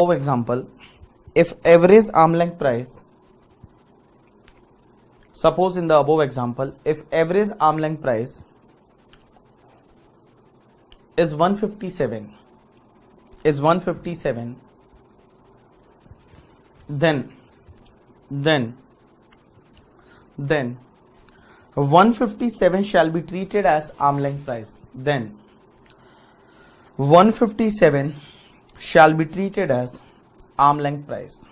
For example, if average arm length price, suppose in the above example, if average arm length price is 157, then 157 shall be treated as arm length price. Then 157 shall be treated as arm length price.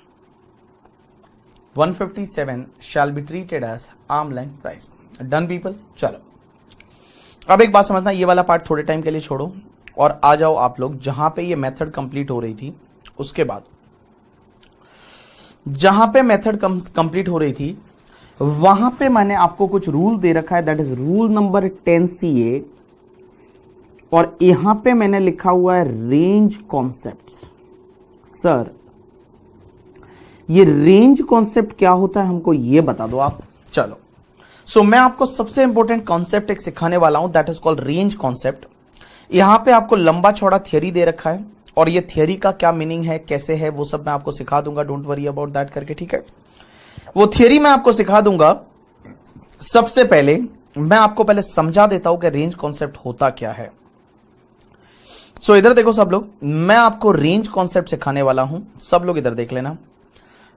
157 shall be treated as arm length price. Done people? चलो अब एक बात समझना, ये वाला part थोड़े time के लिए छोड़ो और आ जाओ आप लोग जहां पे ये मेथड कंप्लीट हो रही थी, उसके बाद जहां पे मेथड कंप्लीट हो रही थी वहां पे मैंने आपको कुछ रूल दे रखा है, that is rule number 10CA, और यहां पे मैंने लिखा हुआ है रेंज कॉन्सेप्ट्स। सर ये रेंज कॉन्सेप्ट क्या होता है हमको ये बता दो आप। चलो सो मैं आपको सबसे इंपॉर्टेंट कॉन्सेप्ट एक सिखाने वाला हूं, that is called range concept. यहां पे आपको लंबा चौड़ा थियरी दे रखा है और ये थियरी का क्या मीनिंग है, कैसे है, वो सब मैं आपको सिखा दूंगा, डोंट वरी अबाउट दैट करके, ठीक है। वो थियरी मैं आपको सिखा दूंगा। सबसे पहले मैं आपको पहले समझा देता हूं कि रेंज कॉन्सेप्ट होता क्या है। सो इधर देखो सब लोग, मैं आपको रेंज कॉन्सेप्ट सिखाने वाला हूं, सब लोग इधर देख लेना।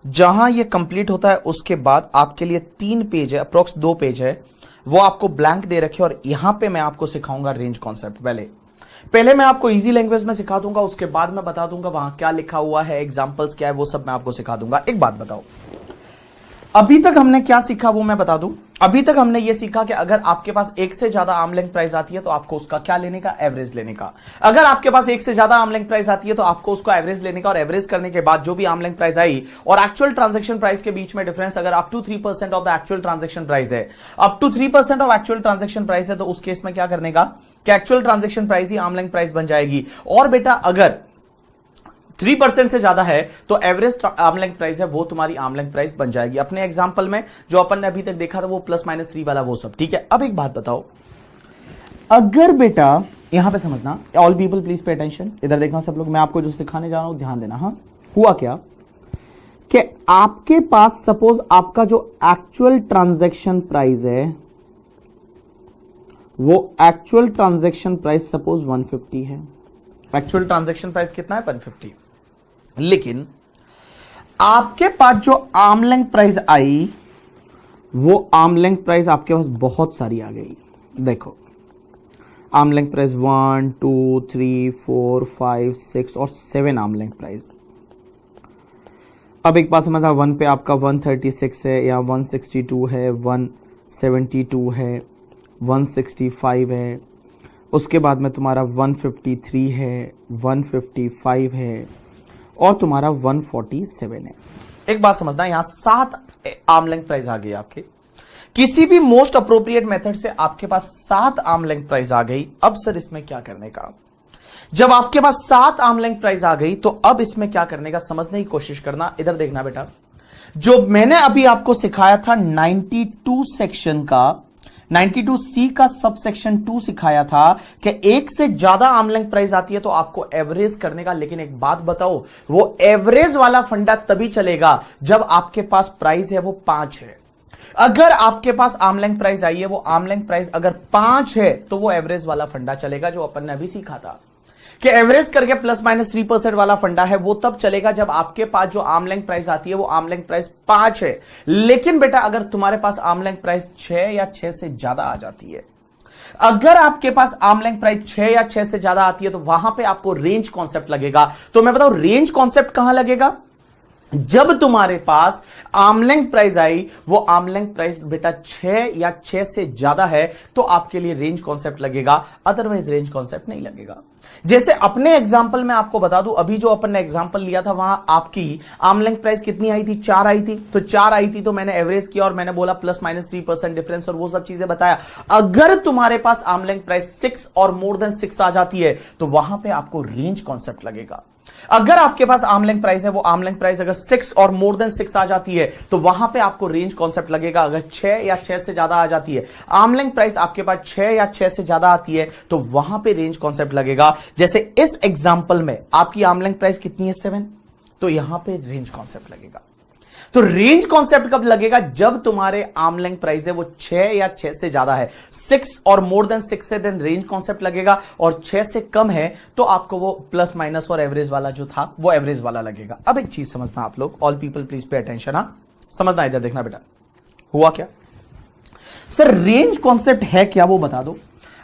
जहां ये कंप्लीट होता है उसके बाद आपके लिए 3 पेज है, अप्रोक्स 2 पेज है, वो आपको ब्लैंक दे रखे और यहां पे मैं आपको सिखाऊंगा रेंज कॉन्सेप्ट। पहले मैं आपको इजी लैंग्वेज में सिखा दूंगा, उसके बाद मैं बता दूंगा वहां क्या लिखा हुआ है, एग्जांपल्स क्या है, वो सब मैं आपको सिखा दूंगा। एक बात बताओ, अभी तक हमने क्या सीखा वो मैं बता दूं। अभी तक हमने ये सीखा कि अगर आपके पास एक से ज्यादा आर्म लेंथ प्राइस आती है तो आपको उसका क्या लेने का, एवरेज लेने का। अगर आपके पास एक से ज्यादा आर्म लेंथ प्राइस आती है तो आपको उसको एवरेज लेने का, और एवरेज करने के बाद जो भी आर्म लेंथ प्राइस आई और एक्चुअल ट्रांजैक्शन प्राइस के बीच में डिफरेंस अगर up to 3% of the actual transaction price है, up to 3% of actual transaction price है, तो उस केस में क्या करने का कि एक्चुअल ट्रांजैक्शन प्राइस ही आर्म लेंथ प्राइस बन जाएगी। और बेटा अगर 3% से ज्यादा है तो एवरेज आर्म लेंथ प्राइस है वो तुम्हारी आर्म लेंथ प्राइस बन जाएगी। अपने एग्जांपल में जो अपन ने अभी तक देखा था वो +-3 वाला वो सब, ठीक है। अब एक बात बताओ, अगर बेटा यहां पे समझना, all people please pay attention, इधर देखना सब लोग, मैं आपको जो सिखाने जा रहा हूं ध्यान देना। हाँ, हुआ क्या कि आपके पास सपोज आपका जो एक्चुअल ट्रांजैक्शन प्राइस है वो एक्चुअल ट्रांजैक्शन प्राइस सपोज 150 है। एक्चुअल ट्रांजैक्शन प्राइस कितना है, 150। लेकिन आपके पास जो आर्म लेंथ प्राइस आई वो आर्म लेंथ प्राइस आपके पास बहुत सारी आ गई। देखो आर्म लेंथ प्राइस 1 2 3 4 5 6 और 7 आर्म लेंथ प्राइस। अब एक बात समझा, 1 पे आपका 136 है या 162 है, 172 है, 165 है, उसके बाद में तुम्हारा 153 है, 155 है और तुम्हारा 147 है। एक बात समझना, यहां 7 आर्म लेंथ प्राइस आ गई आपके। किसी भी मोस्ट अप्रोप्रिएट मेथड से आपके पास 7 आर्म लेंथ प्राइस आ गई। अब सर इसमें क्या करने का, जब आपके पास 7 आर्म लेंथ प्राइस आ गई तो अब इसमें क्या करने का समझने की कोशिश करना। इधर देखना बेटा, जो मैंने अभी आपको सिखाया था 92 सेक्शन का, 92C का सब सेक्शन 2 सिखाया था कि एक से ज्यादा आर्म लेंथ प्राइस आती है तो आपको एवरेज करने का। लेकिन एक बात बताओ, वो एवरेज वाला फंडा तभी चलेगा जब आपके पास प्राइस है वो 5 है। अगर आपके पास आर्म लेंथ प्राइस आई है, वो आर्म लेंथ प्राइस अगर 5 है तो वो एवरेज वाला फंडा चलेगा जो अपन ने अभी सीखा था कि एवरेज करके +-3% वाला फंडा है वो तब चलेगा जब आपके पास जो आर्म लेंथ प्राइस आती है वो आर्म लेंथ प्राइस 5 है। लेकिन बेटा अगर तुम्हारे पास आर्म लेंथ प्राइस 6 या 6 से ज्यादा आ जाती है, अगर आपके पास आर्म लेंथ प्राइस 6 या 6 से ज्यादा आती है तो वहां पे आपको रेंज कॉन्सेप्ट लगेगा। तो मैं बताऊं रेंज कॉन्सेप्ट कहां लगेगा, जब तुम्हारे पास आर्म लेंथ प्राइस आई, वो आर्म लेंथ प्राइस बेटा 6 या 6 से ज्यादा है तो आपके लिए रेंज कॉन्सेप्ट लगेगा, अदरवाइज रेंज कॉन्सेप्ट नहीं लगेगा। जैसे अपने एग्जांपल में आपको बता दूं, अभी जो अपन ने एग्जांपल लिया था वहां आपकी आर्म लेंथ प्राइस कितनी आई थी, 4 आई थी। तो 4 आई थी तो मैंने एवरेज किया और मैंने बोला +-3% डिफरेंस और वो सब चीजें बताया। अगर तुम्हारे पास आर्म लेंथ प्राइस 6 और मोर देन 6 आ जाती है तो वहां पे आपको रेंज कॉन्सेप्ट लगेगा। अगर आपके पास आर्म लेंथ प्राइस है, वो आर्म लेंथ प्राइस अगर 6 और मोर देन 6 आ जाती है तो वहां पे आपको रेंज कॉन्सेप्ट लगेगा। अगर 6 या 6 से ज्यादा आ जाती है, आर्म लेंथ प्राइस आपके पास 6 या 6 से ज्यादा आती है तो वहां पे रेंज कॉन्सेप्ट लगेगा। जैसे इस एग्जांपल में आपकी आर्म लेंथ प्राइस कितनी है, 7। तो यहां पे रेंज कॉन्सेप्ट लगेगा। तो रेंज कॉन्सेप्ट कब लगेगा? जब तुम्हारे आर्म लेंथ प्राइस है वो 6 या 6 से ज्यादा है, 6 और मोर देन 6 से देन रेंज कॉन्सेप्ट लगेगा, और 6 से कम है तो आपको वो प्लस माइनस और एवरेज वाला जो था वो एवरेज वाला लगेगा। अब एक चीज समझना आप लोग, all people please pay attention, हाँ समझना, इधर देखना बेटा। हुआ क्या सर, रेंज कॉन्सेप्ट है क्या वो बता दो।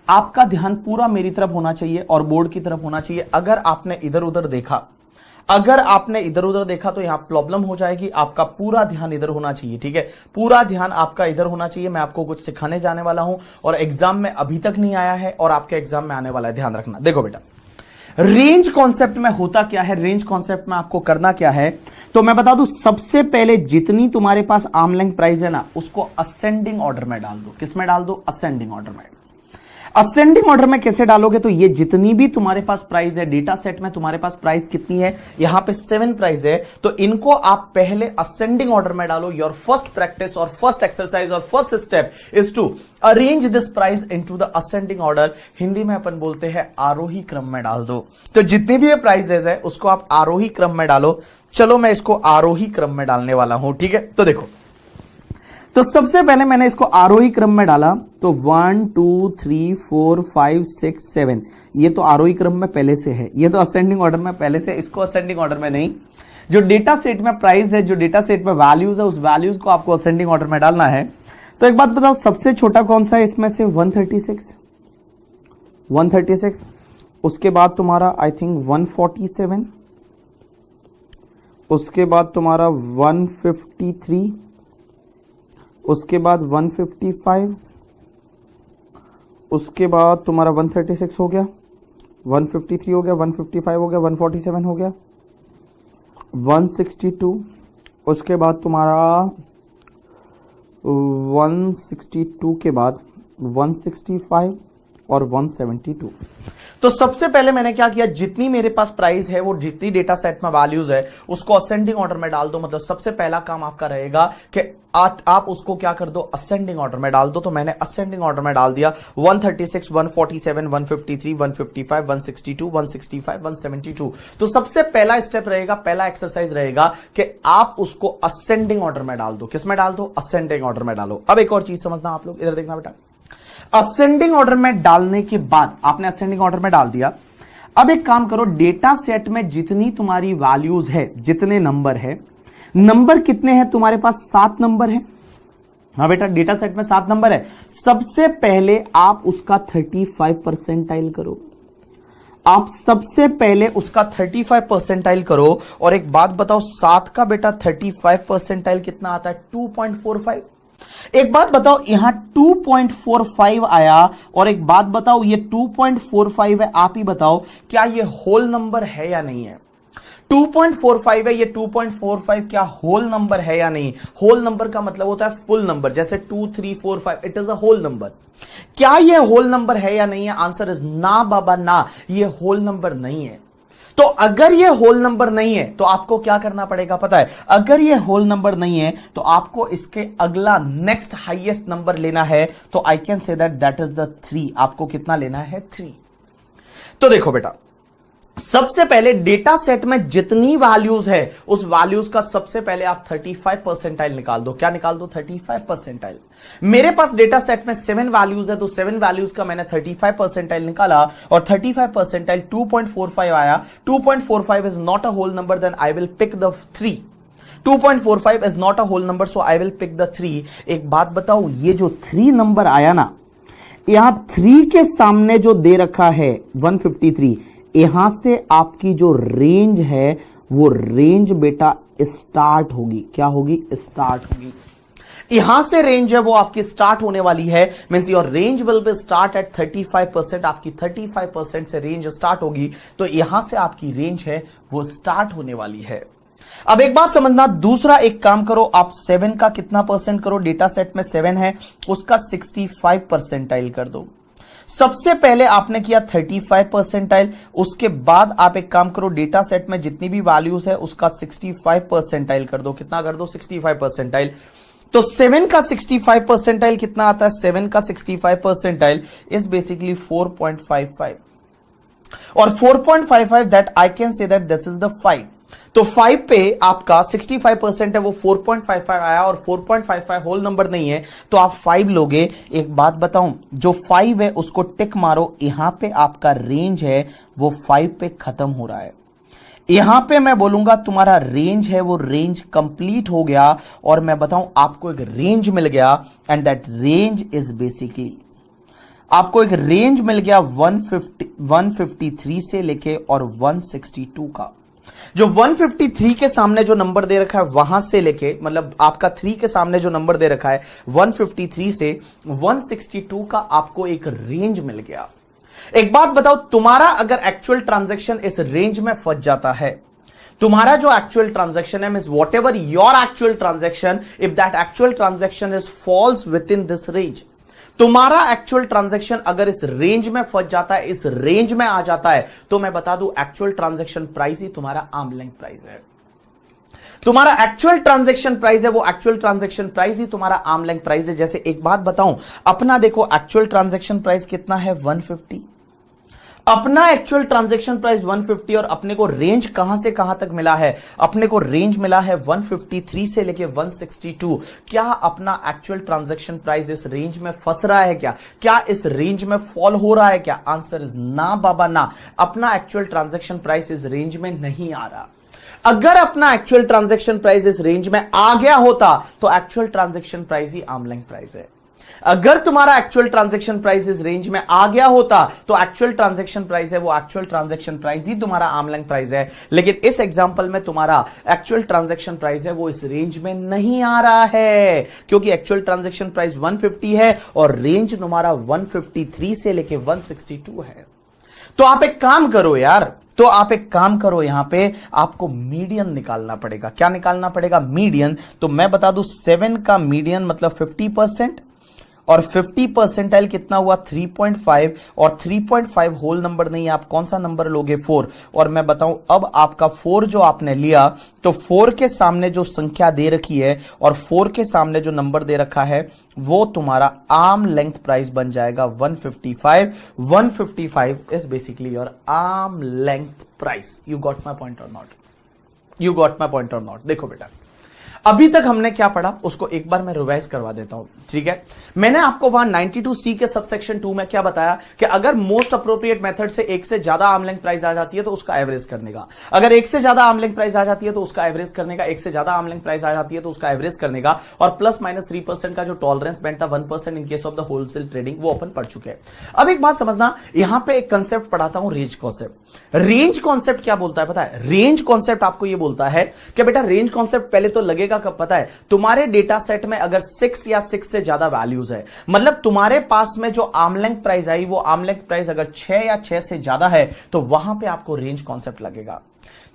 आपका ध्यान पूरा मेरी तरफ होना चाहिए और बोर्ड की तरफ होना चाहिए। अगर आपने इधर उधर देखा, तो यहां प्रॉब्लम हो जाएगी। आपका पूरा ध्यान इधर होना चाहिए, ठीक है, पूरा ध्यान आपका इधर होना चाहिए। मैं आपको कुछ सिखाने जाने वाला हूं और एग्जाम में अभी तक नहीं आया है और आपके एग्जाम में आने वाला है, ध्यान रखना। देखो बेटा, रेंज कॉन्सेप्ट में होता क्या है, रेंज कॉन्सेप्ट में आपको करना क्या है, तो मैं बता दूं, सबसे पहले जितनी तुम्हारे पास आर्म लेंथ प्राइस है ना, उसको असेंडिंग ऑर्डर में डाल दो। किस में डाल दो? असेंडिंग ऑर्डर में। असेंडिंग ऑर्डर में कैसे डालोगे? तो ये जितनी भी तुम्हारे पास प्राइस है, डेटा सेट में तुम्हारे पास प्राइस कितनी है, यहां पे 7 प्राइस है, तो इनको आप पहले असेंडिंग ऑर्डर में डालो। योर फर्स्ट प्रैक्टिस और फर्स्ट एक्सरसाइज और first step is to arrange this price into the ascending order. Hindi में अपन बोलते हैं आरोही क्रम में डाल दो। तो जितनी भी ये प्राइसेस है उसको आप आरोही क्रम में डालो। चलो मैं इसको आरोही क्रम में डालने वाला हूं, ठीक है। तो देखो, तो सबसे पहले मैंने इसको आरोही क्रम में डाला, तो 1 2 3 4 5 6 7, ये तो आरोही क्रम में पहले से है, ये तो असेंडिंग ऑर्डर में पहले से, इसको असेंडिंग ऑर्डर में नहीं। जो डेटा सेट में प्राइस है, जो डेटा सेट में वैल्यूज है, उस वैल्यूज को आपको असेंडिंग ऑर्डर में डालना है। तो एक बात बताओ, सबसे छोटा कौन सा है इसमें से? 136, उसके बाद तुम्हारा आई थिंक 147, उसके बाद तुम्हारा 153, उसके बाद 155, उसके बाद तुम्हारा 136 हो गया, 153 हो गया, 155 हो गया, 147 हो गया, 162, उसके बाद तुम्हारा 162 के बाद 165 और 172। तो सबसे पहले मैंने क्या किया, जितनी मेरे पास प्राइस है, वो जितनी डेटा सेट में वैल्यूज है, उसको असेंडिंग ऑर्डर में डाल दो। मतलब सबसे पहला काम आपका रहेगा कि आप उसको क्या कर दो, असेंडिंग ऑर्डर में डाल दो। तो मैंने असेंडिंग ऑर्डर में डाल दिया 136, 147, 153, 155, 162, 165, 172। तो सबसे पहला स्टेप रहेगा, पहला एक्सरसाइज रहेगा कि आप उसको असेंडिंग ऑर्डर में डाल दो। किस में डाल दो? असेंडिंग ऑर्डर में डालो। अब एक और चीज समझना आप लोग, इधर देखना बेटा। असेंडिंग ऑर्डर में डालने के बाद आपने असेंडिंग ऑर्डर में डाल दिया। अब एक काम करो, डेटा सेट में जितनी तुम्हारी वैल्यूज है, जितने नंबर है, नंबर कितने हैं तुम्हारे पास? 7 नंबर है। हाँ बेटा, डेटा सेट में 7 नंबर है। सबसे पहले आप उसका 35 परसेंटाइल करो। आप सबसे पहले उसका 35 परसेंटाइल करो। और एक बात बताओ, 7 का बेटा 35 परसेंटाइल कितना आता है? 2.45। एक बात बताओ, यहां 2.45 आया, और एक बात बताओ, ये 2.45 है, आप ही बताओ क्या ये होल नंबर है या नहीं है? 2.45 है, ये 2.45 क्या होल नंबर है या नहीं? होल नंबर का मतलब होता है फुल नंबर, जैसे 2 3 4 5, it is a whole number. क्या ये होल नंबर है या नहीं है? आंसर इज ना बाबा ना, ये होल नंबर नहीं है। तो अगर ये होल नंबर नहीं है तो आपको क्या करना पड़ेगा पता है? अगर ये होल नंबर नहीं है तो आपको इसके अगला नेक्स्ट हाईएस्ट नंबर लेना है। तो I can say that is the 3। आपको कितना लेना है? 3। तो देखो बेटा, सबसे पहले डेटा सेट में जितनी वैल्यूज है, उस वैल्यूज का सबसे पहले आप 35 परसेंटाइल निकाल दो। क्या निकाल दो? 35 परसेंटाइल। मेरे पास डेटा सेट में 7 वैल्यूज है, तो 7 वैल्यूज का मैंने 35 परसेंटाइल निकाला, और 35 परसेंटाइल 2.45 आया। 2.45 is not a whole number, then I will pick the 3। 2.45 is not a whole number, so I will pick the 3। एक बात बताओ, ये जो 3 नंबर आया ना, यहां 3 के सामने जो दे रखा है 153, यहां से आपकी जो रेंज है वो रेंज बेटा स्टार्ट होगी। क्या होगी? स्टार्ट होगी। यहां से रेंज है वो आपकी स्टार्ट होने वाली है। Means your range will be start at 35%। आपकी 35% से रेंज स्टार्ट होगी, तो यहां से आपकी रेंज है वो स्टार्ट होने वाली है। अब एक बात समझना, दूसरा एक काम करो, आप 7 का कितना परसेंट करो? डेटा सेट में 7 है, उसका 65 परसेंटाइल कर दो। सबसे पहले आपने किया 35 परसेंटाइल, उसके बाद आप एक काम करो, डेटा सेट में जितनी भी वैल्यूज है उसका 65 परसेंटाइल कर दो। कितना कर दो? 65 परसेंटाइल। तो 7 का 65 परसेंटाइल कितना आता है? 7 का 65 परसेंटाइल इज बेसिकली 4.55, और 4.55 that I can say that this is the 5। तो 5 पे आपका 65% है वो 4.55 आया और 4.55 होल नंबर नहीं है तो आप 5 लोगे। एक बात बताऊं, जो 5 है उसको टिक मारो, यहां पे आपका रेंज है वो 5 पे खत्म हो रहा है। यहां पे मैं बोलूंगा तुम्हारा रेंज है वो रेंज कंप्लीट हो गया और मैं बताऊं आपको एक रेंज मिल गया and that range is basically, आपको एक रेंज मिल गया 153 से लेके और 162 का। जो 153 के सामने जो नंबर दे रखा है वहां से लेके, मतलब आपका 3 के सामने जो नंबर दे रखा है 153 से 162 का आपको एक रेंज मिल गया। एक बात बताओ, तुम्हारा अगर एक्चुअल ट्रांजैक्शन इस रेंज में फंस जाता है, तुम्हारा जो एक्चुअल ट्रांजैक्शन है means whatever your actual transaction, if that actual transaction is falls within this range, तुम्हारा एक्चुअल ट्रांजैक्शन अगर इस रेंज में फंस जाता है, इस रेंज में आ जाता है, तो मैं बता दूं एक्चुअल ट्रांजैक्शन प्राइस ही तुम्हारा आर्म लेंथ प्राइस है। तुम्हारा एक्चुअल ट्रांजैक्शन प्राइस है वो एक्चुअल ट्रांजैक्शन प्राइस ही तुम्हारा आर्म लेंथ प्राइस है। जैसे एक बात बताऊं, अपना देखो एक्चुअल ट्रांजैक्शन प्राइस कितना है 150, अपना एक्चुअल ट्रांजैक्शन प्राइस 150 और अपने को रेंज कहां से कहां तक मिला है, अपने को रेंज मिला है 153 से लेके 162। क्या अपना एक्चुअल ट्रांजैक्शन प्राइस इस रेंज में फंस रहा है क्या इस रेंज में फॉल हो रहा है क्या? आंसर इज ना बाबा ना, अपना एक्चुअल ट्रांजैक्शन प्राइस इस रेंज में नहीं आ रहा। अगर अपना एक्चुअल ट्रांजैक्शन प्राइस इस रेंज में आ गया होता तो एक्चुअल ट्रांजैक्शन प्राइस ही आर्म लेंथ प्राइस है। अगर तुम्हारा एक्चुअल ट्रांजैक्शन प्राइस इस रेंज में आ गया होता तो एक्चुअल ट्रांजैक्शन प्राइस है वो एक्चुअल ट्रांजैक्शन प्राइस ही तुम्हारा आर्म लेंथ प्राइस है। लेकिन इस एग्जांपल में तुम्हारा एक्चुअल ट्रांजैक्शन प्राइस है वो इस रेंज में नहीं आ रहा है, क्योंकि एक्चुअल ट्रांजैक्शन प्राइस 150 है और रेंज तुम्हारा 153 से लेके 162 है। तो आप एक काम करो यार, तो आप एक काम करो, यहां पे आपको मीडियन निकालना पड़ेगा। क्या निकालना पड़ेगा? मीडियन। तो मैं बता दूं 7 का मीडियन मतलब 50% और 50 परसेंटाइल कितना हुआ 3.5 और 3.5 होल नंबर नहीं है, आप कौन सा नंबर लोगे 4। और मैं बताऊं अब आपका 4 जो आपने लिया तो 4 के सामने जो संख्या दे रखी है और 4 के सामने जो नंबर दे रखा है वो तुम्हारा आर्म लेंथ प्राइस बन जाएगा 155। 155 is basically your arm length price. You got my point or not? You got my point or not? देखो बेटा, अभी तक हमने क्या पढ़ा उसको एक बार मैं रिवाइज करवा देता हूं, ठीक है। मैंने आपको वहां 92C के सबसेक्शन 2 में क्या बताया कि अगर मोस्ट अप्रोप्रिएट मेथड से एक से ज्यादा आर्म लेंथ प्राइस आ जाती है तो उसका एवरेज करने का, अगर एक से ज्यादा आर्म लेंथ प्राइस आ जाती है तो उसका एवरेज करने का, एक से ज्यादा आर्म लेंथ प्राइस आ जाती है तो उसका एवरेज करने का, और प्लस माइनस 3% का जो टॉलरेंस बैंड था 1% इन case of the wholesale trading वो अपन पढ़ चुके हैं। अब एक बात समझना, यहां पे एक कंसेप्ट पढ़ाता हूं, रेंज कॉन्सेप्ट। रेंज कॉन्सेप्ट क्या बोलता है पता है? रेंज कॉन्सेप्ट आपको ये बोलता है कि बेटा रेंज कॉन्सेप्ट पहले तो लगेगा कब पता है? तुम्हारे डेटा सेट में अगर 6 या 6 से ज्यादा वैल्यूज है, मतलब तुम्हारे पास में जो आर्म लेंथ प्राइस आई वो आर्म लेंथ प्राइस अगर 6 या 6 से ज्यादा है तो वहां पे आपको रेंज कॉन्सेप्ट लगेगा।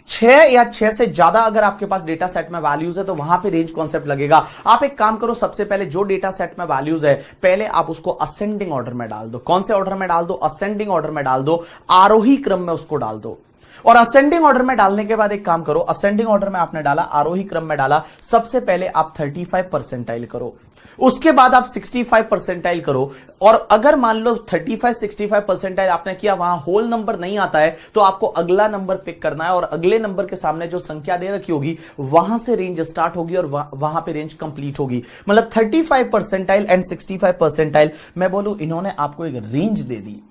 6 या 6 से ज्यादा अगर आपके पास डेटा सेट में वैल्यूज है तो वहां पे रेंज कॉन्सेप्ट लगेगा। आप एक काम करो, सबसे पहले जो डेटा सेट में वैल्यूज है पहले आप उसको असेंडिंग ऑर्डर में डाल दो। कौन से ऑर्डर में डाल दो? असेंडिंग ऑर्डर में डाल दो, आरोही क्रम में उसको डाल दो। और असेंडिंग ऑर्डर में डालने के बाद एक काम करो, असेंडिंग ऑर्डर में आपने डाला, आरोही क्रम में डाला, सबसे पहले आप 35 परसेंटाइल करो, उसके बाद आप 65 परसेंटाइल करो। और अगर मान लो 35-65 परसेंटाइल आपने किया, वहां होल नंबर नहीं आता है तो आपको अगला नंबर पिक करना है और अगले नंबर के सामने जो संख्या दे रखी होगी वहां से रेंज स्टार्ट होगी और वहां पे रेंज कंप्लीट होगी। मतलब 35 परसेंटाइल एंड 65 परसेंटाइल, मैं बोलूं इन्होंने आपको एक रेंज दे दी,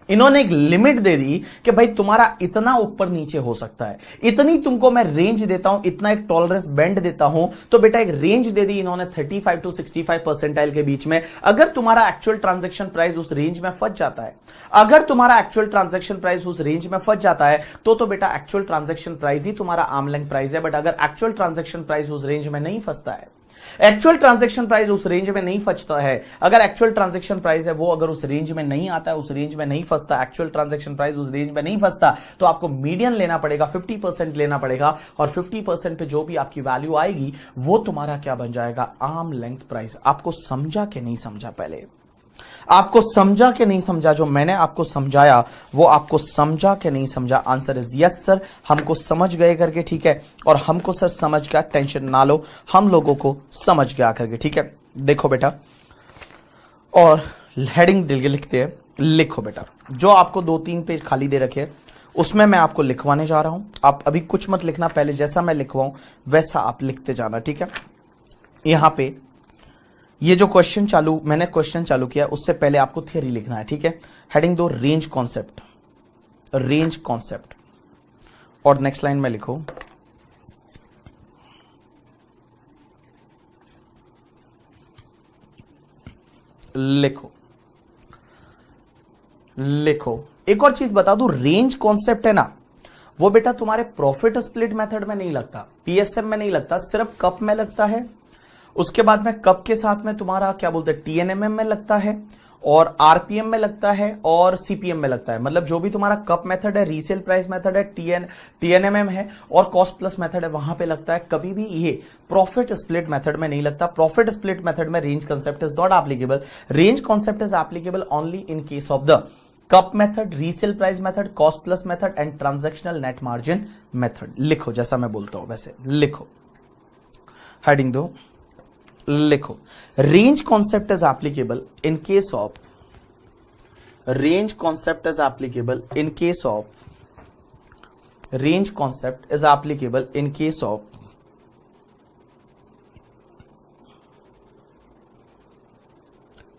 इन्होंने एक लिमिट दे दी कि भाई तुम्हारा इतना ऊपर नीचे हो सकता है, इतनी तुमको मैं रेंज देता हूं, इतना एक टॉलरेंस बैंड देता हूं। तो बेटा एक रेंज दे दी इन्होंने 35 to 65 परसेंटाइल के बीच में। अगर तुम्हारा एक्चुअल ट्रांजैक्शन प्राइस उस रेंज में फंस जाता है, अगर तुम्हारा एक्चुअल ट्रांजैक्शन प्राइस उस रेंज में फंस जाता है तो बेटा एक्चुअल ट्रांजैक्शन प्राइस ही तुम्हारा आर्म लेंथ प्राइस है। बट अगर एक्चुअल ट्रांजैक्शन प्राइस उस रेंज में नहीं फंसता है, एक्चुअल ट्रांजैक्शन प्राइस उस रेंज में नहीं फंसता है, अगर एक्चुअल ट्रांजैक्शन प्राइस है वो अगर उस रेंज में नहीं आता है, उस रेंज में नहीं फंसता, एक्चुअल ट्रांजैक्शन प्राइस उस रेंज में नहीं फंसता, तो आपको मीडियन लेना पड़ेगा, 50% लेना पड़ेगा। और 50% पे जो भी आपकी वैल्यू आएगी वो तुम्हारा क्या बन जाएगा? Arm length price. आपको समझा कि नहीं समझा? पहले आपको समझा कि नहीं समझा? जो मैंने आपको समझाया वो आपको समझा कि नहीं समझा? आंसर इज यस सर, हमको समझ गए करके, ठीक है। और हमको सर समझ गया, टेंशन ना लो, हम लोगों को समझ गया करके, ठीक है। देखो बेटा, और हेडिंग लिखते हैं, लिखो बेटा, जो आपको 2-3 पेज खाली दे रखे उसमें मैं आपको लिखवाने जा रहा हूं। आप अभी कुछ मत लिखना, पहले जैसा मैं लिखवाऊं वैसा आप लिखते जाना, ठीक है। यहां पे ये जो मैंने क्वेश्चन चालू किया उससे पहले आपको थियरी लिखना है, ठीक है। हेडिंग दो रेंज कॉन्सेप्ट, रेंज कॉन्सेप्ट, और नेक्स्ट लाइन में लिखो लिखो लिखो एक और चीज बता दूं, रेंज कॉन्सेप्ट है ना, वो बेटा तुम्हारे प्रॉफिट स्प्लिट मेथड में नहीं लगता, पीएसएम में नहीं लगता, सिर्फ कप में लगता है। उसके बाद में कप के साथ में तुम्हारा क्या बोलते हैं टीएनएमएम में लगता है, और आरपीएम में लगता है, और सीपीएम में लगता है। मतलब जो भी तुम्हारा कप मेथड है, रीसेल प्राइस मेथड है, टीएनएमएम है, और कॉस्ट प्लस मेथड है, वहां पे लगता है। कभी भी ये प्रॉफिट स्प्लिट मेथड में नहीं लगता। प्रॉफिट स्प्लिट मेथड में range concept is not applicable. Range concept is applicable only in case of the cup method, resale price method, cost plus method and transactional net margin method. लिखो जैसा मैं बोलता हूं वैसे लिखो। हेडिंग दो, लिखो range concept is applicable in case of, range concept is applicable in case of, range concept is applicable in case of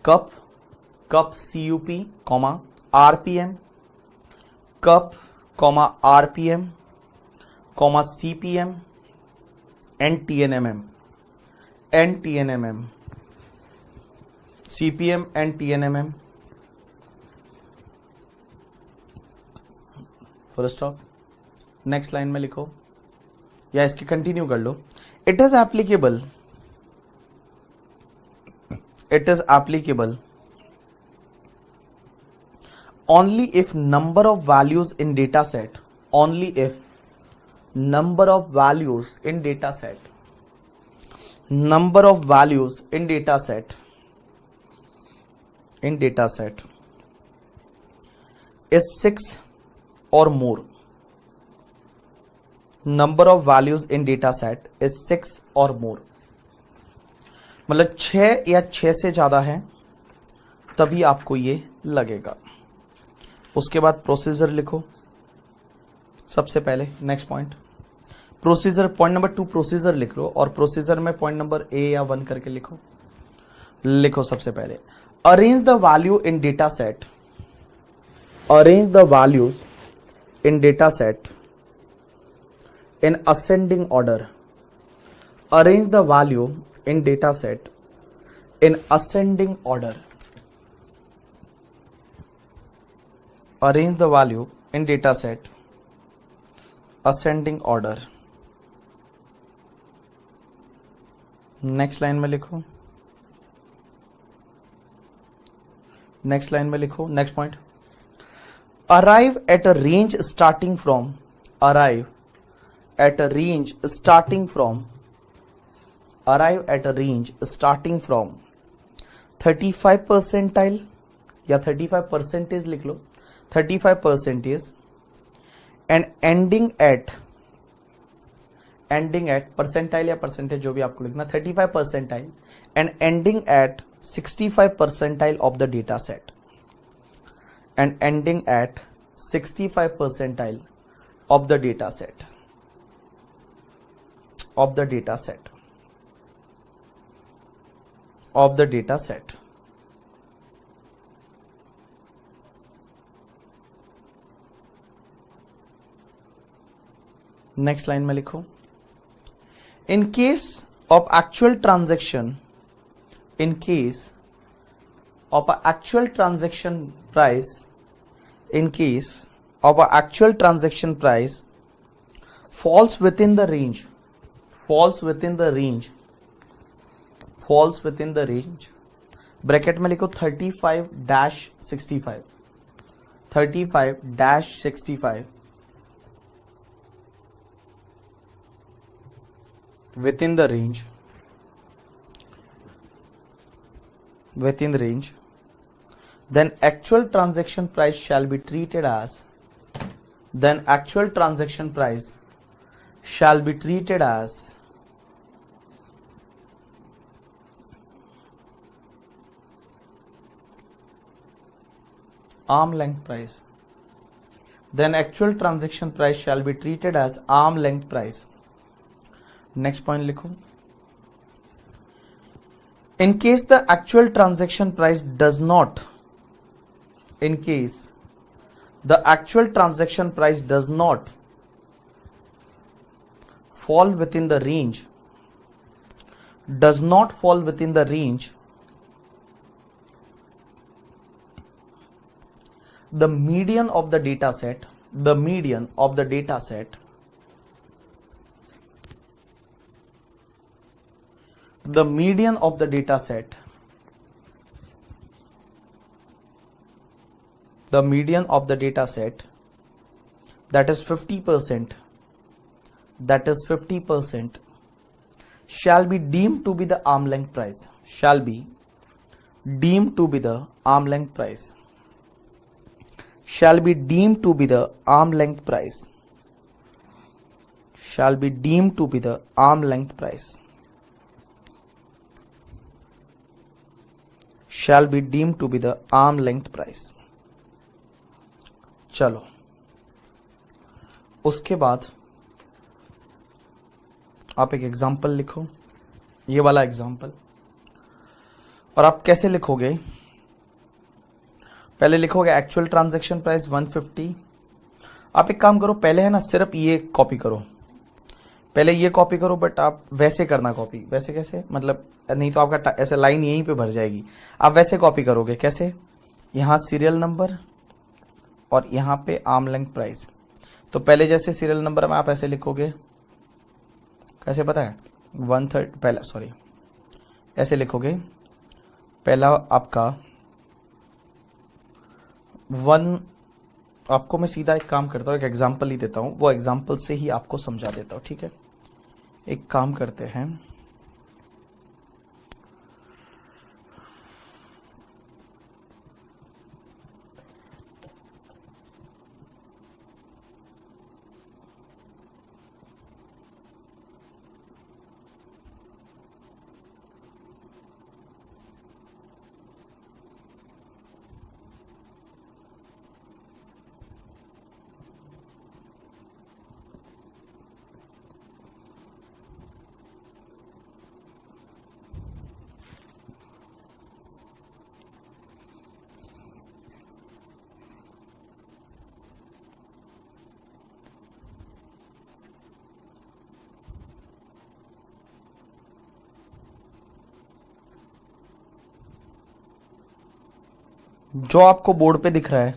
cup, cup CUP, RPM, cup, RPM, CPM and TNMM, CPM and TNMM, full stop. Next line में लिखो या इसकी continue कर लो। It is applicable, it is applicable only if number of values in data set, only if number of values in data set, number of values in data set, in data set is 6 or more, number of values in data set is 6 or more, मतलब 6 या 6 से ज्यादा है तभी आपको ये लगेगा। उसके बाद प्रोसीजर लिखो सबसे पहले, next point procedure, point number 2 procedure लिख लो, और प्रोसीजर में पॉइंट नंबर A या 1 करके लिखो। लिखो सबसे पहले arrange the value in data set, arrange the values in data set in ascending order, arrange the value in data set in ascending order, arrange the value in data set ascending order। Next line में लिखो, next line में लिखो, next point arrive at a range starting from, arrive at a range starting from, arrive at a range starting from 35 percentile या 35 percentage लिख लो, 35 percentage and ending at percentile या percentage जो भी आपको लिखना, 35 percentile and ending at 65 percentile of the data set, and ending at 65 percentile of the data set, of the data set, of the data set। Next line में लिखो in case of actual transaction, in case of actual transaction price, in case of actual transaction price falls within the range, falls within the range, falls within the range, bracket में लिखो 35-65, 35-65 within the range, within the range, then actual transaction price shall be treated as, then actual transaction price shall be treated as arm length price, then actual transaction price shall be treated as arm length price. Next point लिखो, in case the actual transaction price does not, in case the actual transaction price does not fall within the range, does not fall within the range, the median of the data set, the median of the data set, the median of the data set, the median of the data set, that is 50%, that is 50%, shall be deemed to be the arm length price, shall be deemed to be the arm length price, shall be deemed to be the arm length price, shall be deemed to be the arm length price, shall be deemed to be the arm length price. चलो उसके बाद आप एक example लिखो, ये वाला example, और आप कैसे लिखोगे, पहले लिखोगे एक्चुअल ट्रांजैक्शन प्राइस 150। आप एक काम करो, पहले है ना सिर्फ ये कॉपी करो, पहले ये कॉपी करो, बट आप वैसे करना कॉपी, वैसे कैसे, मतलब नहीं तो आपका ऐसे लाइन यहीं पे भर जाएगी। आप वैसे कॉपी करोगे, कैसे, यहां सीरियल नंबर और यहां पे आर्म लेंथ प्राइस। तो पहले जैसे सीरियल नंबर में आप ऐसे लिखोगे, कैसे पता है, 130, पहला सॉरी ऐसे लिखोगे, पहला आपका 1, आपको मैं सीधा एक काम करता हूँ, एक एग्जांपल ही देता हूँ, वो एग्जांपल से ही आपको समझा देता हूँ, ठीक है। एक काम करते हैं, जो आपको बोर्ड पे दिख रहा है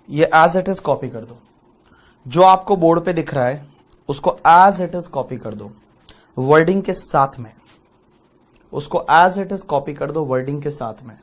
ये एज इट इज कॉपी कर दो, जो आपको बोर्ड पे दिख रहा है उसको एज इट इज कॉपी कर दो वर्डिंग के साथ में, उसको एज इट इज कॉपी कर दो वर्डिंग के साथ में।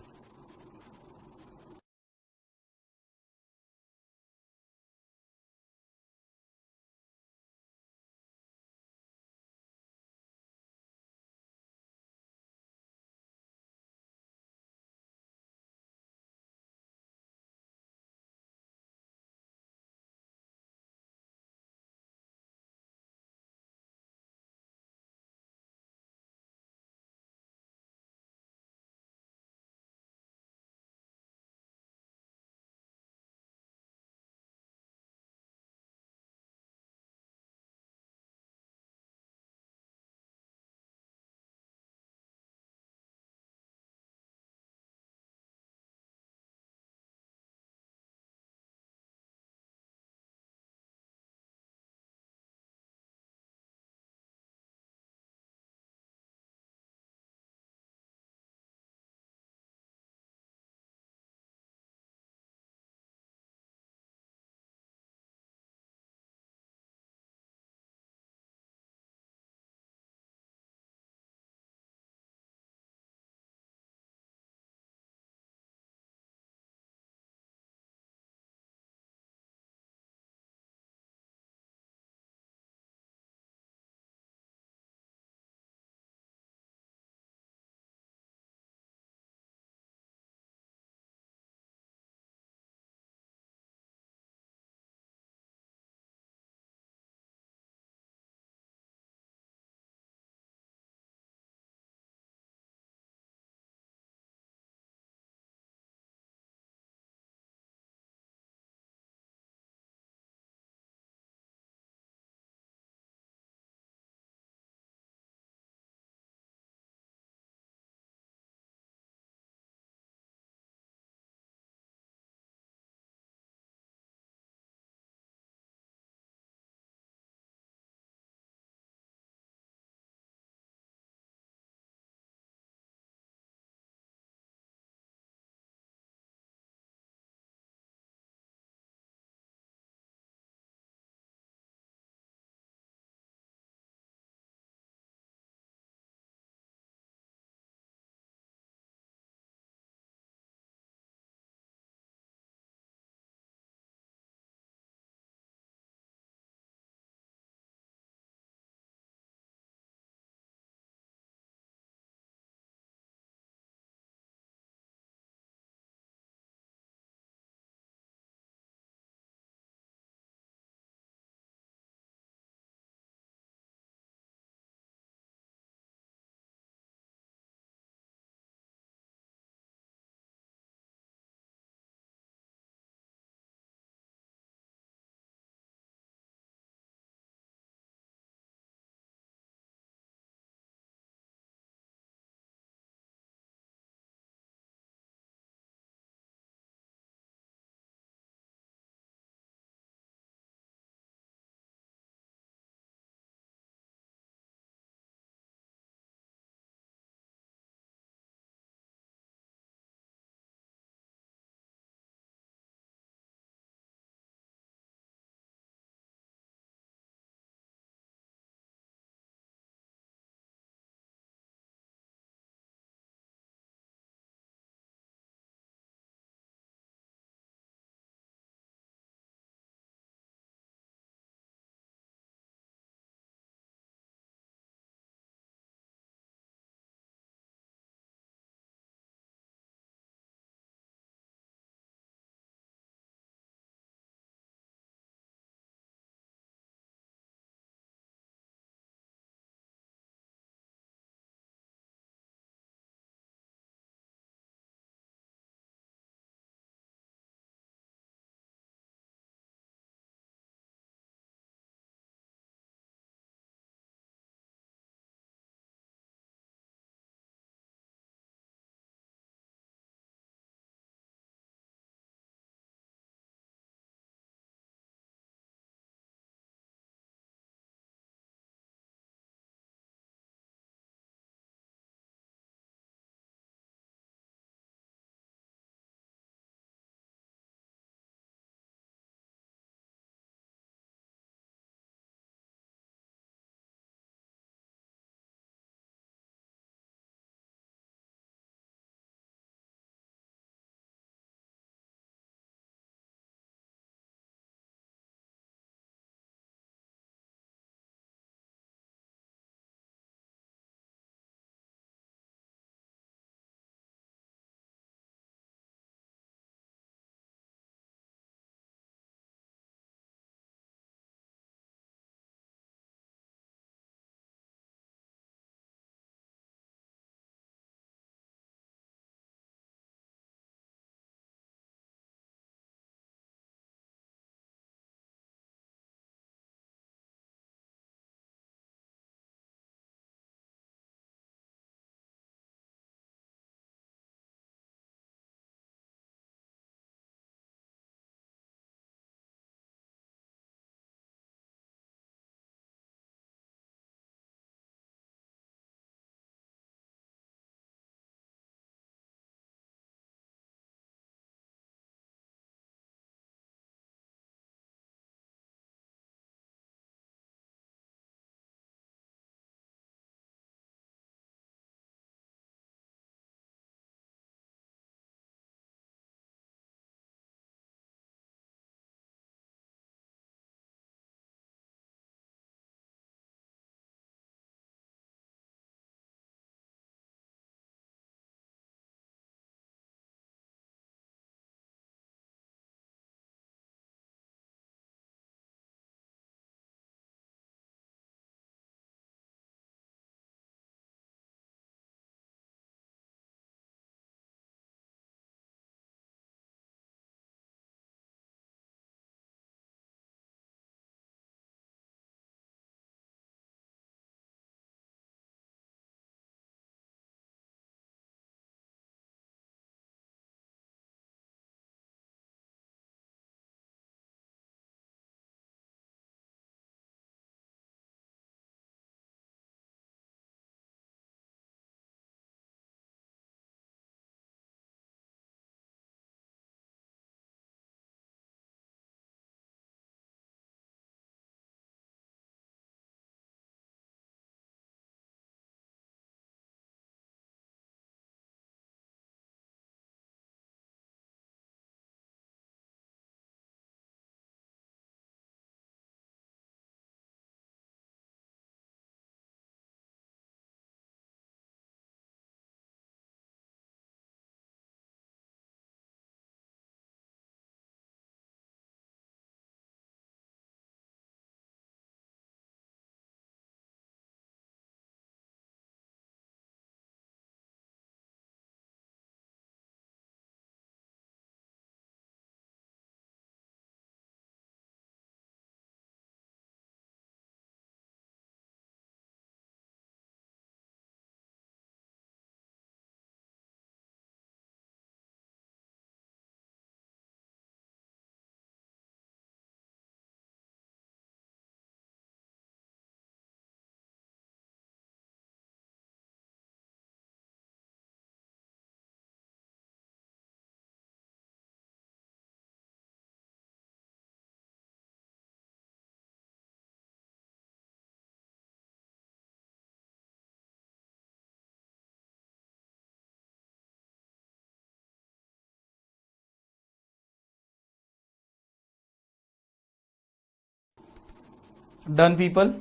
डन पीपल,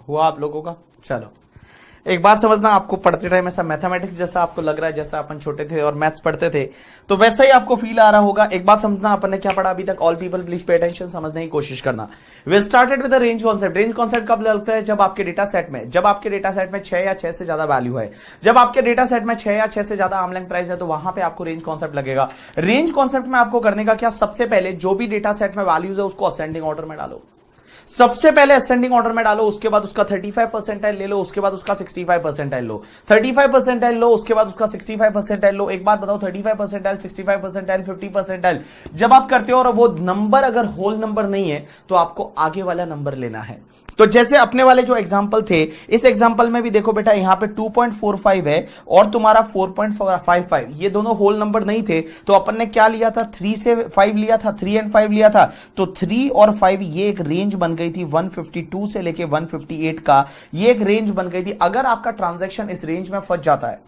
हुआ आप लोगों का? चलो एक बात समझना, आपको पढ़ते टाइम ऐसा मैथमेटिक्स जैसा आपको लग रहा है जैसा अपन छोटे थे और मैथ्स पढ़ते थे, तो वैसा ही आपको फील आ रहा होगा। एक बात समझना, अपन ने क्या पढ़ा अभी तक? All people please pay attention, समझने की कोशिश करना। We started with the range concept. Range concept कब लगता है? जब आपके डेटा सेट में 6 या 6 से ज्यादा वैल्यू है। जब आपके डेटा सेट में 6 या 6 से ज्यादा आर्म लेंथ प्राइस है तो वहां पे आपको रेंज कॉन्सेप्ट लगेगा। रेंज कॉन्सेप्ट में आपको करने का क्या, सबसे पहले जो भी डेटा सेट में वैल्यूज है उसको असेंडिंग ऑर्डर में डालो। सबसे पहले असेंडिंग ऑर्डर में डालो, उसके बाद उसका 35 परसेंटाइल ले लो, उसके बाद उसका 65 परसेंटाइल लो। 35 परसेंटाइल लो, उसके बाद उसका 65 परसेंटाइल लो। एक बात बताओ, 35 परसेंटाइल, 65 परसेंटाइल, 50 परसेंटाइल जब आप करते हो और वो नंबर अगर होल नंबर नहीं है तो आपको आगे वाला नंबर लेना है। तो जैसे अपने वाले जो एग्जाम्पल थे, इस एग्जाम्पल में भी देखो बेटा, यहां पे 2.45 है और तुम्हारा 4.55, ये दोनों होल नंबर नहीं थे तो अपन ने क्या लिया था? 3 से 5 लिया था, 3 एंड 5 लिया था। तो 3 और 5 ये एक रेंज बन गई थी 152 से लेके 158 का, ये एक रेंज बन गई थी। अगर आपका ट्रांजैक्शन इस रेंज में फंस जाता है,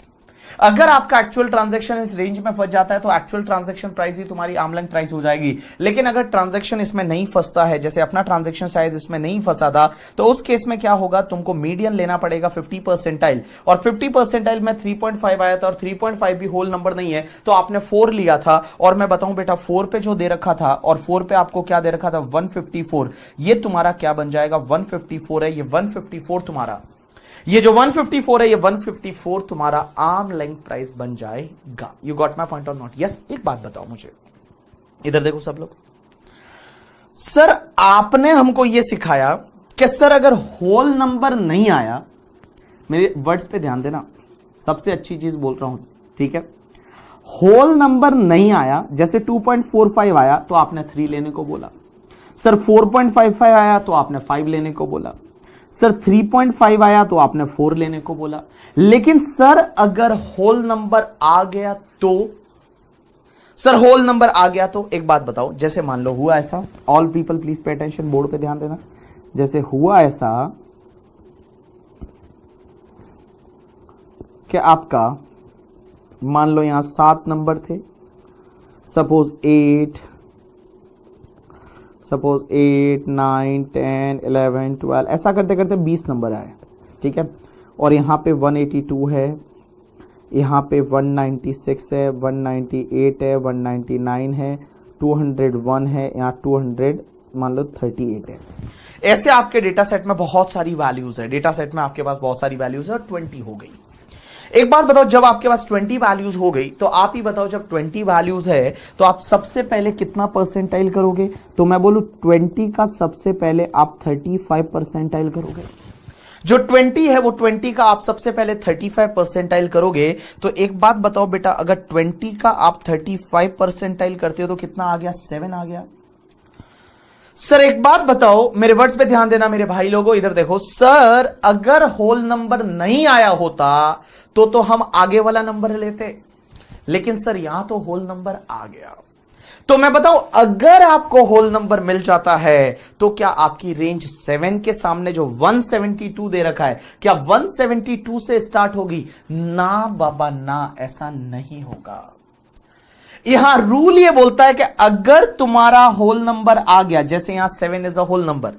अगर आपका एक्चुअल ट्रांजैक्शन इस रेंज में फंस जाता है तो एक्चुअल ट्रांजैक्शन प्राइस ही तुम्हारी आर्म लेंथ प्राइस हो जाएगी। लेकिन अगर ट्रांजैक्शन इसमें नहीं फंसता है, जैसे अपना ट्रांजैक्शन शायद इसमें नहीं फंसा था, तो उस केस में क्या होगा? तुमको मीडियन लेना पड़ेगा 50 परसेंटाइल, और 50 परसेंटाइल में 3.5 आया था और 3.5 भी होल नंबर नहीं है तो आपने 4 लिया था। और मैं बताऊं बेटा, 4 पे जो दे रखा था और 4 पे आपको क्या दे रखा था? 154। ये तुम्हारा क्या बन जाएगा? 154 है, ये 154 तुम्हारा, ये जो 154 है, ये 154 तुम्हारा आर्म लेंथ प्राइस बन जाएगा। You got my point or not? Yes. एक बात बताओ मुझे, इधर देखो सब लोग, सर आपने हमको यह सिखाया कि सर अगर होल नंबर नहीं आया, मेरे वर्ड्स पे ध्यान देना, सबसे अच्छी चीज बोल रहा हूं, ठीक है? होल नंबर नहीं आया, जैसे 2.45 आया तो आपने 3 लेने को बोला। सर 4.55 आया तो आपने 5 लेने को बोला। सर 3.5 आया तो आपने 4 लेने को बोला। लेकिन सर अगर होल नंबर आ गया तो, सर होल नंबर आ गया तो एक बात बताओ, जैसे मान लो हुआ ऐसा, all people please pay attention, board पे ध्यान देना, जैसे हुआ ऐसा कि आपका मान लो यहां 7 नंबर थे, सपोज 8, 9, 10, 11, 12, ऐसा करते करते 20 नंबर आए, ठीक है? और यहाँ पे 182 है, यहाँ पे 196 है, 198 है, 199 है, 201 है, यहाँ 200 मान लो 38 है। ऐसे आपके डेटा सेट में बहुत सारी वैल्यूज है, डेटा सेट में आपके पास बहुत सारी वैल्यूज है और 20 हो गई। एक बात बताओ, जब आपके पास 20 वैल्यूज हो गई तो आप ही बताओ, जब 20 वैल्यूज है तो आप सबसे पहले कितना परसेंटाइल करोगे? तो मैं बोलूं 20 का सबसे पहले आप 35 परसेंटाइल करोगे। जो 20 है वो 20 का आप सबसे पहले 35 परसेंटाइल करोगे। तो एक बात बताओ बेटा, अगर 20 का आप 35 परसेंटाइल करते हो तो कितना आ गया? 7 आ गया। सर एक बात बताओ, मेरे वर्ड्स पे ध्यान देना मेरे भाई लोगों, इधर देखो। सर अगर होल नंबर नहीं आया होता तो हम आगे वाला नंबर लेते, लेकिन सर यहां तो होल नंबर आ गया। तो मैं बताऊं, अगर आपको होल नंबर मिल जाता है तो क्या आपकी रेंज 7 के सामने जो 172 दे रखा है, क्या 172 से स्टार्ट होगी? ना बाबा ना, ऐसा नहीं होगा। यहां रूल ये बोलता है कि अगर तुम्हारा होल नंबर आ गया, जैसे यहां 7 इज अ होल नंबर,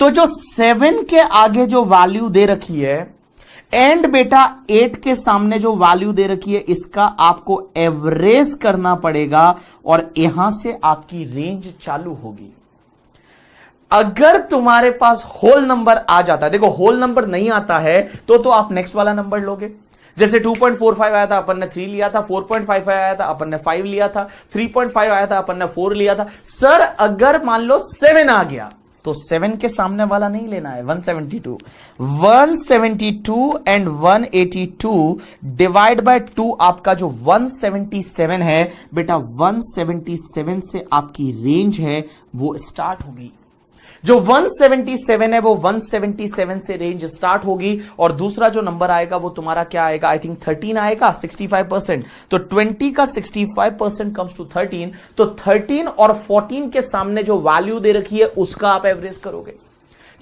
तो जो 7 के आगे जो वैल्यू दे रखी है एंड बेटा 8 के सामने जो वैल्यू दे रखी है, इसका आपको एवरेज करना पड़ेगा और यहां से आपकी रेंज चालू होगी। अगर तुम्हारे पास होल नंबर आ जाता है, देखो होल नंबर नहीं आता है तो आप नेक्स्ट वाला नंबर लोगे। जैसे 2.45 आया था, अपन ने 3 लिया था, 4.55 आया था, अपन ने 5 लिया था, 3.5 आया था, अपन ने 4 लिया था। सर अगर मान लो 7 आ गया तो 7 के सामने वाला नहीं लेना है, 172 एंड 182 डिवाइड बाय 2, आपका जो 177 है बेटा, 177 से आपकी रेंज है वो स्टार्ट होगी। जो 177 है वो 177 से रेंज स्टार्ट होगी और दूसरा जो नंबर आएगा वो तुम्हारा क्या आएगा? आई थिंक 13 आएगा, 65%। तो 20 का 65% कम्स टू 13, तो 13 और 14 के सामने जो वैल्यू दे रखी है उसका आप एवरेज करोगे।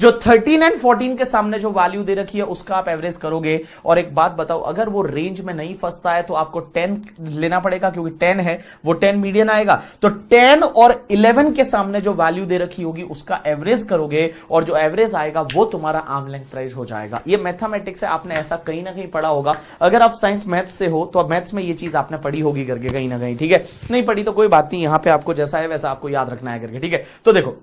जो 13 एंड 14 के सामने जो वैल्यू दे रखी है उसका आप एवरेज करोगे। और एक बात बताओ, अगर वो रेंज में नहीं फंसता है तो आपको 10 लेना पड़ेगा, क्योंकि 10 है, वो 10 मीडियन आएगा। तो 10 और 11 के सामने जो वैल्यू दे रखी होगी उसका एवरेज करोगे, और जो एवरेज आएगा वो तुम्हारा आर्म लेंथ प्राइस हो जाएगा। ये मैथमेटिक्स है, आपने ऐसा कहीं ना कहीं पढ़ा होगा। अगर आप साइंस मैथ्स से हो तो अब मैथ्स में ये चीज आपने पढ़ी होगी करके कहीं ना कहीं, ठीक है। नहीं पढ़ी तो कोई बात नहीं, यहां पे आपको जैसा है वैसा आपको याद रखना है करके, ठीक है। तो देखो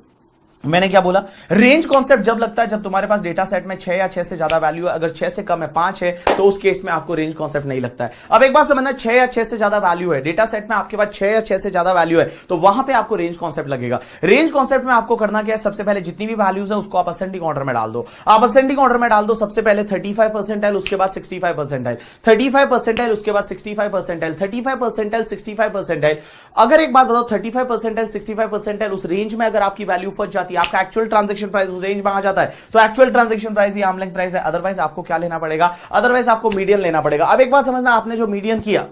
मैंने क्या बोला, रेंज कॉन्सेप्ट जब लगता है जब तुम्हारे पास डेटा सेट में 6 या 6 से ज्यादा वैल्यू है। अगर 6 से कम है, 5 है, तो उस केस में आपको रेंज कॉन्सेप्ट नहीं लगता है। अब एक बात समझना, 6 या 6 से ज्यादा वैल्यू है डेटा सेट में, आपके पास 6 या 6 से ज्यादा वैल्यू है, तो वहां पे आपको रेंज कॉन्सेप्ट लगेगा। रेंज कॉन्सेप्ट में आपको करना क्या है, सबसे पहले जितनी भी वैल्यूज है उसको आप असेंडिंग ऑर्डर में डाल दो। आप असेंडिंग ऑर्डर में डाल दो, सबसे पहले 35 परसेंटाइल, उसके बाद 65 परसेंटाइल, 35 परसेंटाइल, उसके बाद 65 परसेंटाइल, 35 परसेंटाइल, 65 परसेंटाइल। अगर एक बात बताओ, 35 परसेंटाइल, 65 परसेंटाइल उस रेंज में अगर आपकी वैल्यू फंस जाती है, आपका एक्चुअल ट्रांजैक्शन प्राइस उस रेंज में आ जाता है, तो एक्चुअल ट्रांजैक्शन प्राइस ही आर्म लेंथ प्राइस है। अदरवाइज आपको क्या लेना पड़ेगा, अदरवाइज आपको मीडियन लेना पड़ेगा। अब एक बात समझना, आपने जो मीडियन किया,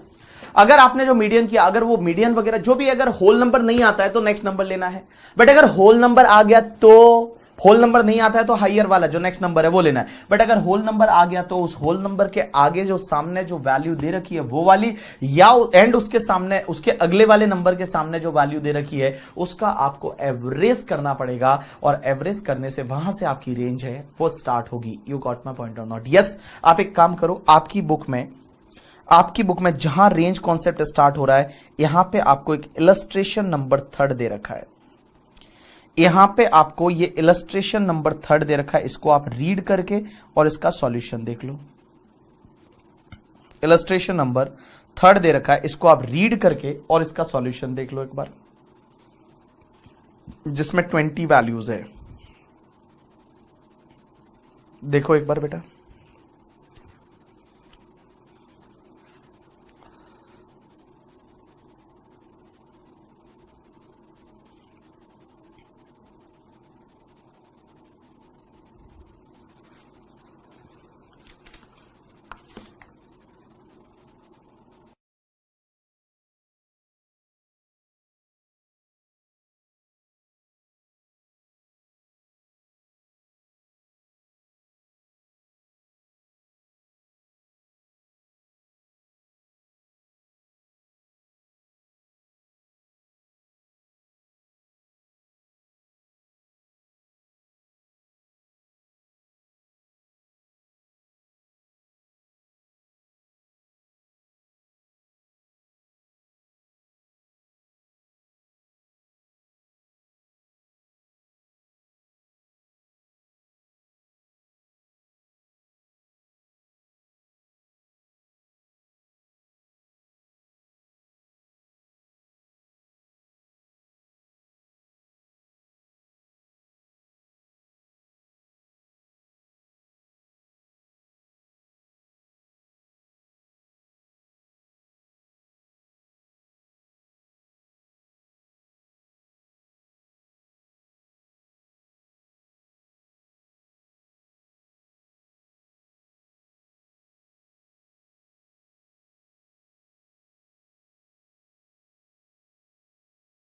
अगर आपने जो मीडियन किया, अगर वो मीडियन वगैरह जो भी, अगर होल नंबर नहीं आता है तो नेक्स्ट नंबर लेना है। बट अगर होल नंबर आ गया तो, होल नंबर नहीं आता है तो हायर वाला जो नेक्स्ट नंबर है वो लेना है। बट अगर होल नंबर आ गया तो उस होल नंबर के आगे जो सामने जो वैल्यू दे रखी है वो वाली, या एंड उसके सामने उसके अगले वाले नंबर के सामने जो वैल्यू दे रखी है उसका आपको एवरेज करना पड़ेगा। और एवरेज करने से वहां से आपकी रेंज है वो स्टार्ट होगी। You got my point or not? Yes. आप एक काम करो, आपकी बुक में जहां रेंज कॉन्सेप्ट स्टार्ट हो रहा है, यहां पे आपको एक इलस्ट्रेशन नंबर 3 दे रखा है। यहां पे आपको ये इलस्ट्रेशन नंबर 3 दे रखा है, इसको आप रीड करके और इसका सॉल्यूशन देख लो। इलस्ट्रेशन नंबर 3 दे रखा है, इसको आप रीड करके और इसका सॉल्यूशन देख लो एक बार, जिसमें 20 वैल्यूज है। देखो एक बार बेटा।